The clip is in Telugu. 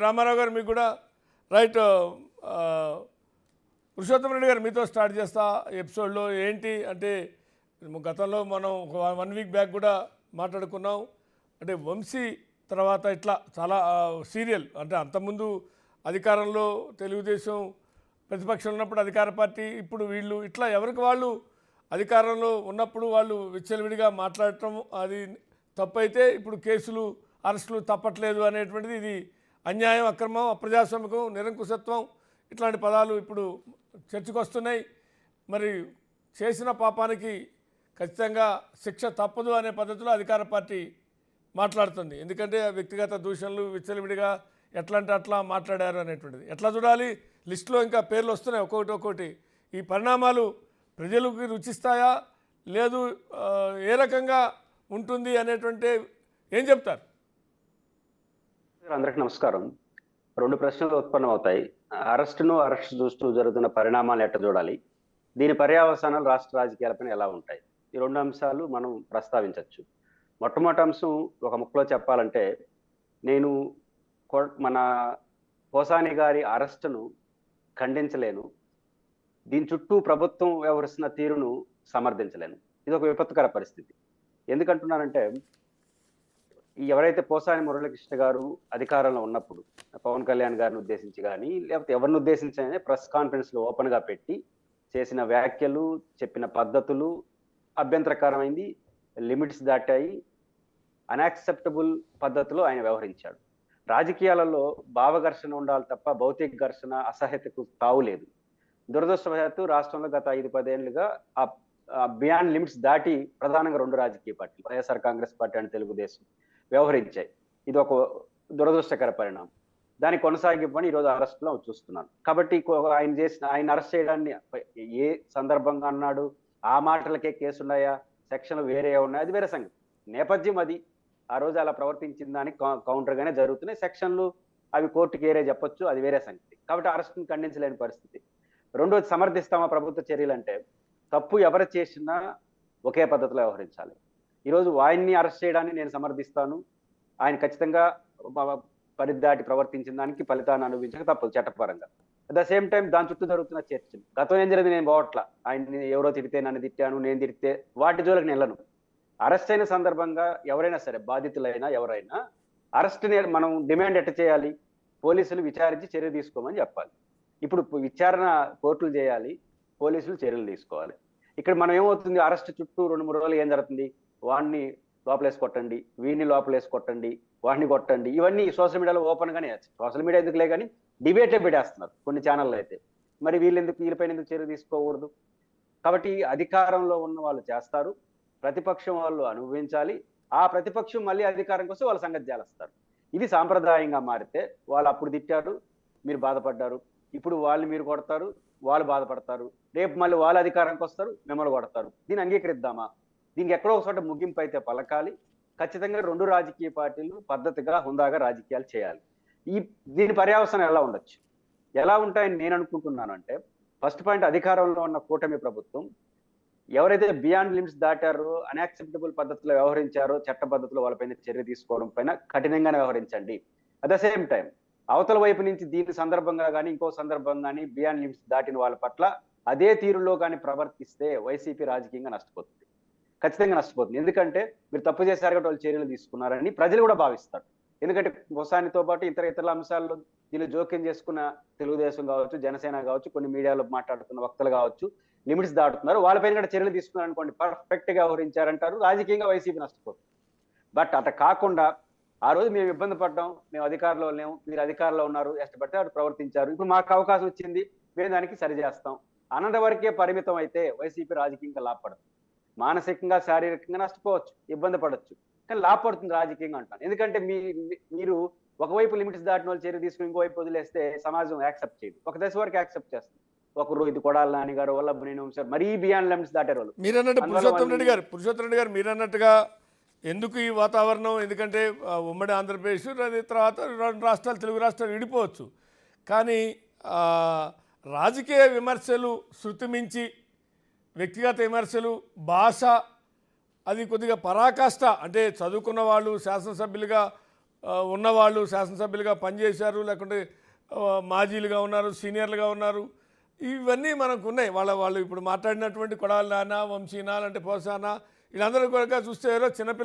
రామారావు గారు మీకు కూడా రైట్. పురుషోత్తమ రెడ్డి గారు మీతో స్టార్ట్ చేస్తా ఎపిసోడ్లో ఏంటి అంటే గతంలో మనం ఒక 1 వీక్ బ్యాక్ కూడా మాట్లాడుకున్నాం. అంటే వంశీ తర్వాత ఇట్లా చాలా సీరియల్ అంటే అంతకుముందు అధికారంలో తెలుగుదేశం ప్రతిపక్షంలో ఉన్నప్పుడు అధికార పార్టీ, ఇప్పుడు వీళ్ళు ఇట్లా ఎవరికి వాళ్ళు అధికారంలో ఉన్నప్పుడు వాళ్ళు విచ్చలవిడిగా మాట్లాడటం అది తప్పైతే ఇప్పుడు కేసులు అరెస్టులు తప్పట్లేదు అనేటువంటిది ఇది అన్యాయం, అక్రమం, అప్రజాస్వామికం, నిరంకుశత్వం ఇట్లాంటి పదాలు ఇప్పుడు చర్చకు వస్తున్నాయి. మరి చేసిన పాపానికి ఖచ్చితంగా శిక్ష తప్పదు అనే పద్ధతిలో అధికార పార్టీ మాట్లాడుతుంది. ఎందుకంటే వ్యక్తిగత దూషణలు విచ్చలవిడిగా ఎట్లా అంటే అట్లా మాట్లాడారు అనేటువంటిది ఎట్లా చూడాలి. లిస్టులో ఇంకా పేర్లు వస్తున్నాయి ఒక్కొక్కటి. ఈ పరిణామాలు ప్రజలకు రుచిస్తాయా లేదు ఏ రకంగా ఉంటుంది అనేటువంటి ఏం చెప్తారు? అందరికీ నమస్కారం. 2 ప్రశ్నలు ఉత్పన్నమవుతాయి. అరెస్ట్ దృష్టిలో జరుగుతున్న పరిణామాలు ఎట్లా చూడాలి, దీని పర్యవసానాలు రాష్ట్ర రాజకీయాలపైన ఎలా ఉంటాయి, ఈ 2 అంశాలు మనం ప్రస్తావించవచ్చు. మొట్టమొదటి అంశం ఒక ముక్కలో చెప్పాలంటే, నేను మన పోసాని గారి అరెస్టును ఖండించలేను, దీని చుట్టూ ప్రభుత్వం వ్యవహరిస్తున్న తీరును సమర్థించలేను. ఇది ఒక విపత్కర పరిస్థితి. ఎందుకంటున్నానంటే, ఎవరైతే పోసాని మురళీకృష్ణ గారు అధికారంలో ఉన్నప్పుడు పవన్ కళ్యాణ్ గారిని ఉద్దేశించి కానీ లేకపోతే ఎవరిని ఉద్దేశించి ప్రెస్ కాన్ఫరెన్స్లో ఓపెన్గా పెట్టి చేసిన వ్యాఖ్యలు, చెప్పిన పద్ధతులు అభ్యంతరకరమైంది, లిమిట్స్ దాటాయి, అన్యాక్సెప్టబుల్ పద్ధతిలో ఆయన వ్యవహరించాడు. రాజకీయాలలో భావఘర్షణ ఉండాలి తప్ప భౌతిక ఘర్షణ, అసహ్యతకు తావులేదు. దురదృష్టవశాత్తు రాష్ట్రంలో గత 5-10 ఏళ్లుగా బియాండ్ లిమిట్స్ దాటి ప్రధానంగా 2 రాజకీయ పార్టీలు, వైఎస్ఆర్ కాంగ్రెస్ పార్టీ అండ్ తెలుగుదేశం వ్యవహరించాయి. ఇది ఒక దురదృష్టకర పరిణామం. దాన్ని కొనసాగింపని ఈరోజు అరెస్టులో చూస్తున్నాను. కాబట్టి ఆయన అరెస్ట్ చేయడాన్ని ఏ సందర్భంగా అన్నాడు, ఆ మాటలకే కేసు ఉన్నాయా, సెక్షన్లు వేరే ఉన్నాయా, అది వేరే సంగతి. నేపథ్యం అది ఆ రోజు అలా ప్రవర్తించిన దానికి కౌంటర్గానే జరుగుతున్నాయి. సెక్షన్లు అవి కోర్టుకి వేరే చెప్పొచ్చు, అది వేరే సంగతి. కాబట్టి అరెస్ట్ని ఖండించలేని పరిస్థితి. రెండోది, సమర్థిస్తామా ప్రభుత్వ చర్యలు అంటే, తప్పు ఎవరు చేసినా ఒకే పద్ధతిలో వ్యవహరించాలి. ఈరోజు ఆయన్ని అరెస్ట్ చేయడాన్ని నేను సమర్థిస్తాను. ఆయన ఖచ్చితంగా పరిదాటి ప్రవర్తించిన దానికి ఫలితాన్ని అనుభవించక తప్పదు చట్టపరంగా. అట్ ద సేమ్ టైం దాని చుట్టూ జరుగుతున్న చర్చలు, గతం ఏం జరిగింది నేను పోవట్ల, ఆయన్ని ఎవరో తిడితే నన్ను తిట్టాను, నేను తిడితే వాటి జోలికి నేను వెళ్ళను. అరెస్ట్ అయిన సందర్భంగా ఎవరైనా సరే, బాధితులైనా ఎవరైనా, అరెస్ట్ని మనం డిమాండ్ ఎట్ట చేయాలి, పోలీసులు విచారించి చర్య తీసుకోమని చెప్పాలి. ఇప్పుడు విచారణ కోర్టులు చేయాలి, పోలీసులు చర్యలు తీసుకోవాలి. ఇక్కడ మనం ఏమవుతుంది, అరెస్ట్ చుట్టూ 2-3 రోజులు ఏం జరుగుతుంది, వాడిని లోపలేసి కొట్టండి, వీడిని లోపలేసి కొట్టండి, వాడిని కొట్టండి, ఇవన్నీ సోషల్ మీడియాలో ఓపెన్గానే, సోషల్ మీడియా ఎందుకులే కానీ డిబేటే పెట్టేస్తున్నారు కొన్ని ఛానళ్ళు అయితే. మరి వీళ్ళపైన ఎందుకు చర్య తీసుకోకూడదు? కాబట్టి అధికారంలో ఉన్న వాళ్ళు చేస్తారు, ప్రతిపక్షం వాళ్ళు అనుభవించాలి, ఆ ప్రతిపక్షం మళ్ళీ అధికారం కోసం వాళ్ళ సంగతి చేస్తారు. ఇది సాంప్రదాయంగా మారితే, వాళ్ళు అప్పుడు తిట్టారు, మీరు బాధపడ్డారు, ఇప్పుడు వాళ్ళు మీరు కొడతారు, వాళ్ళు బాధపడతారు, రేపు మళ్ళీ వాళ్ళ అధికారానికి వస్తారు, మిమ్మల్ని కొడతారు. దీన్ని అంగీకరిద్దామా? దీనికి ఎక్కడో ఒక చోట ముగింపు అయితే పలకాలి. ఖచ్చితంగా 2 రాజకీయ పార్టీలు పద్ధతిగా, హుందాగా రాజకీయాలు చేయాలి. దీని పర్యవసానం ఎలా ఉండొచ్చు, ఎలా ఉంటాయని నేను అనుకుంటున్నాను అంటే, ఫస్ట్ పాయింట్, అధికారంలో ఉన్న కూటమి ప్రభుత్వం ఎవరైతే బియాండ్ లిమిట్స్ దాటారో, అన్యాక్సెప్టబుల్ పద్ధతిలో వ్యవహరించారో, చట్ట పద్ధతిలో వాళ్ళపైన చర్య తీసుకోవడం పైన కఠినంగానే వ్యవహరించండి. అట్ ద సేమ్ టైం అవతల వైపు నుంచి దీని సందర్భంగా కానీ ఇంకో సందర్భంగా కానీ బియాండ్ లిమిట్స్ దాటిన వాళ్ళ పట్ల అదే తీరులో కానీ ప్రవర్తిస్తే వైసీపీ రాజకీయంగా నష్టపోతుంది, ఖచ్చితంగా నష్టపోతుంది. ఎందుకంటే మీరు తప్పు చేశారు కాబట్టి వాళ్ళు చర్యలు తీసుకున్నారని ప్రజలు కూడా భావిస్తారు. ఎందుకంటే పోసానితో పాటు ఇతర అంశాల్లో దీన్ని జోక్యం చేసుకున్న తెలుగుదేశం కావచ్చు, జనసేన కావచ్చు, కొన్ని మీడియాలో మాట్లాడుతున్న వక్తలు కావచ్చు, లిమిట్స్ దాటుతున్నారు, వాళ్ళపైన కూడా చర్యలు తీసుకున్నారు అనుకోండి, పర్ఫెక్ట్గా వ్యవహరించారంటారు, రాజకీయంగా వైసీపీ నష్టపోతుంది. బట్ అట్లా కాకుండా, ఆ రోజు మేము ఇబ్బంది పడ్డాం, మేము అధికారంలో లేము, మీరు అధికారంలో ఉన్నారు, ఇష్టపడితే అటు ప్రవర్తించారు, ఇప్పుడు మాకు అవకాశం వచ్చింది, మేము దానికి సరిచేస్తాం అన్నటి వరకే పరిమితం అయితే వైసీపీ రాజకీయంగా లాభపడదు. మానసికంగా, శారీరకంగా నష్టపోవచ్చు, ఇబ్బంది పడవచ్చు, కానీ లాభపడుతుంది రాజకీయంగా అంటాను. ఎందుకంటే మీరు ఒకవైపు లిమిట్స్ దాటిన వాళ్ళు చర్య తీసుకుని ఇంకోవైపు వదిలేస్తే సమాజం యాక్సెప్ట్ చేయదు, ఒక దశ వరకు యాక్సెప్ట్ చేస్తుంది. ఒకరు ఇది కొడాలి నాని గారు, వల్లభనేని వంశీ మరీ బియాండ్ లిమిట్స్ దాటారు వాళ్ళు. మీరు అన్నట్టు పురుషోత్తమ రెడ్డి గారు మీరు అన్నట్టుగా ఎందుకు ఈ వాతావరణం, ఎందుకంటే ఉమ్మడి ఆంధ్రప్రదేశ్ తర్వాత 2 రాష్ట్రాలు, తెలుగు రాష్ట్రాలు విడిపోవచ్చు, కానీ రాజకీయ విమర్శలు శృతిమించి వ్యక్తిగత విమర్శలు, భాష అది కొద్దిగా పరాకాష్ట, అంటే చదువుకున్న వాళ్ళు శాసనసభ్యులుగా ఉన్నవాళ్ళు శాసనసభ్యులుగా పనిచేశారు, లేకుంటే మాజీలుగా ఉన్నారు, సీనియర్లుగా ఉన్నారు. ఇవన్నీ మనకు ఉన్నాయి. వాళ్ళు ఇప్పుడు మాట్లాడినటువంటి కొడాలి నాన్న, వంశీనా, అంటే పోసానా, వీళ్ళందరూ కూడా చూస్తే ఏదో చిన్నపిల్ల